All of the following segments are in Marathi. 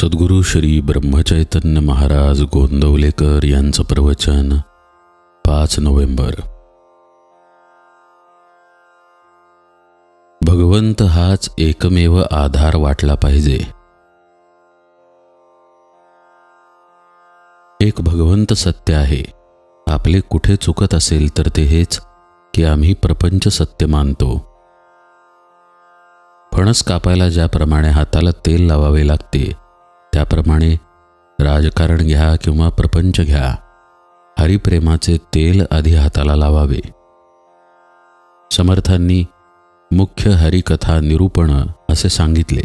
सद्गुरू श्री ब्रह्मचैतन्य महाराज गोंदवलेकर यांचं प्रवचन 5 नोव्हेंबर। भगवंत हाच एकमेव आधार वाटला पाहिजे। एक भगवंत सत्य आहे। आपले कुठे चुकत असेल तर ते हेच की आम्ही प्रपंच सत्य मानतो। फणस कापायला ज्याप्रमाणे हाताला तेल लावावे लागते त्याप्रमाणे राजकारण घ्या किंवा प्रपंच घ्या, हरिप्रेमाचे तेल आधी हाताला लावावे। समर्थांनी मुख्य हरिकथा निरूपण असे सांगितले,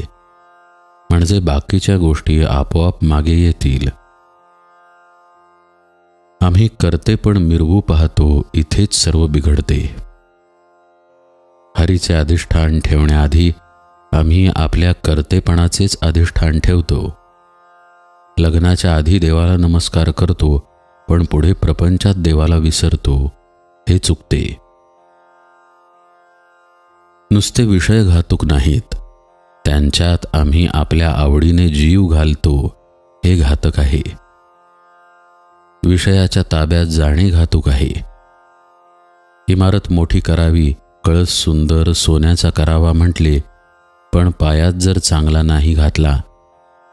म्हणजे बाकीच्या गोष्टी आपोआप मागे येतील। आम्ही कर्तेपण मिरवू पाहतो, इथेच सर्व बिघडते। हरीचे अधिष्ठान ठेवण्याआधी आम्ही आपल्या कर्तेपणाचेच अधिष्ठान ठेवतो। लग्नाच्या आधी देवाला नमस्कार करतो, पण पुढे प्रपंचात देवाला विसरतो, हे चुकते। नुसते विषय घातक नाहीत, त्यांच्यात आम्ही आपल्या आवडीने जीव घालतो, हे घातक आहे। विषयाच्या ताब्यात जाणे घातक आहे। इमारत मोठी करावी, कळस सुंदर सोन्याचा करावा म्हटले, पण पायात जर चांगला नाही घातला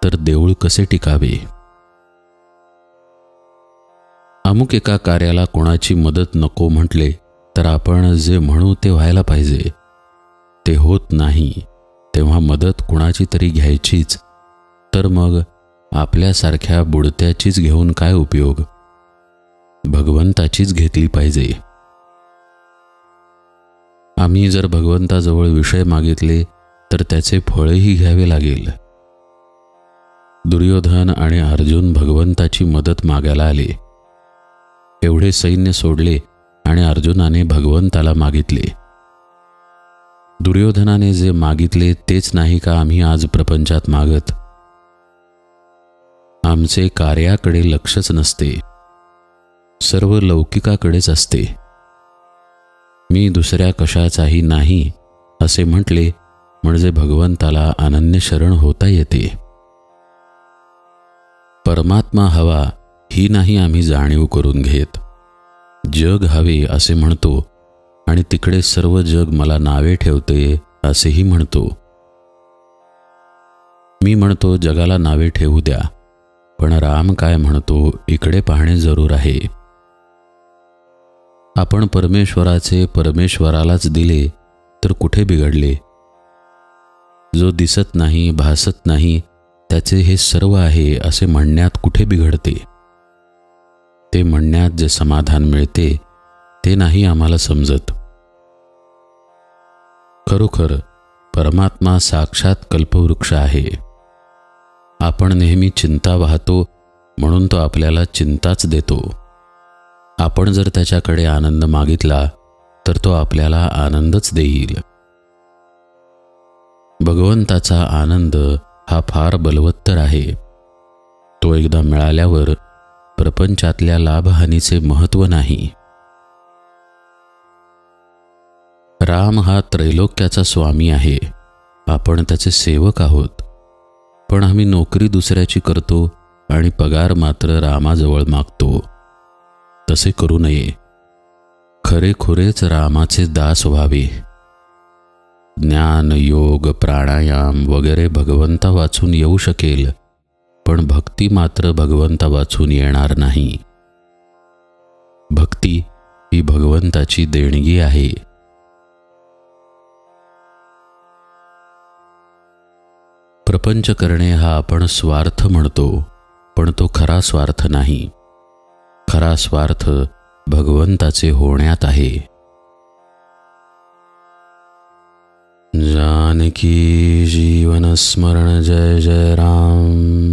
तर देऊळ कसे टिकावे। अमुक एका कार्याला कोणाची मदत नको म्हटले तर आपण जे म्हणू ते व्हायला पाहिजे, ते होत नाही तेव्हा मदत कुणाची तरी घ्यायचीच, तर मग आपल्यासारख्या बुडत्याचीच घेऊन काय उपयोग, भगवंताचीच घेतली पाहिजे। आम्ही जर भगवंताजवळ विषय मागितले तर त्याचे फळही घ्यावे लागेल। दुर्योधन आणि अर्जुन भगवंताची मदत मागायला आले। एवढे सैन्य सोडले आणि अर्जुनाने भगवंताला मागितले। दुर्योधनाने जे मागितले तेच नाही का आम्ही आज प्रपंचात मागत? आमचे कार्याकडे लक्षच नसते, सर्व लौकिकाकडेच असते। मी दुसऱ्या कशाचाही नाही असे म्हटले म्हणजे भगवंताला अनन्य शरण होता येते। परमात्मा हवा ही नाही आम्ही जाणीव करून घेत। जग हवे असे म्हणतो आणि तिकडे सर्व जग मला नावे ठेवते असेही म्हणतो। मी म्हणतो जगाला नावे ठेवू द्या, पण राम काय म्हणतो इकडे पाहणे जरूर आहे। आपण परमेश्वराचे परमेश्वरालाच दिले तर कुठे बिघडले? जो दिसत नाही भासत नाही त्याचे हे सर्व आहे असे म्हणण्यात कुठे बिघडते? ते म्हणण्यात जे समाधान मिळते ते नाही आम्हाला समजत। खरोखर परमात्मा साक्षात कल्पवृक्ष आहे। आपण नेहमी चिंता वाहतो म्हणून तो आपल्याला चिंताच देतो। आपण जर त्याच्याकडे आनंद मागितला तर तो आपल्याला आनंदच देईल। भगवंताचा आनंद हा फार बलवत्तर आहे। तो एकदा मिळाल्यावर प्रपंचातल्या लाभहानीचे महत्त्व नाही। राम हा त्रैलोक्याचा स्वामी आहे, आपण त्याचे सेवक आहोत, पण आम्ही नोकरी दुसऱ्याची करतो आणि पगार मात्र रामाजवळ मागतो। तसे करू नये। खरेखुरेच रामाचे दास व्हावे। ज्ञान योग प्राणायाम वगैरे भगवंता वाचून येऊ शकेल, पण भक्ती मात्र भगवंता वाचून येणार नाही। भक्ती ही भगवंताची देणगी आहे। प्रपंच करणे हा आपण स्वार्थ म्हणतो, पण तो खरा स्वार्थ नाही। खरा स्वार्थ भगवंताचे होण्यात आहे। जानकी जीवन स्मरण जय जय राम।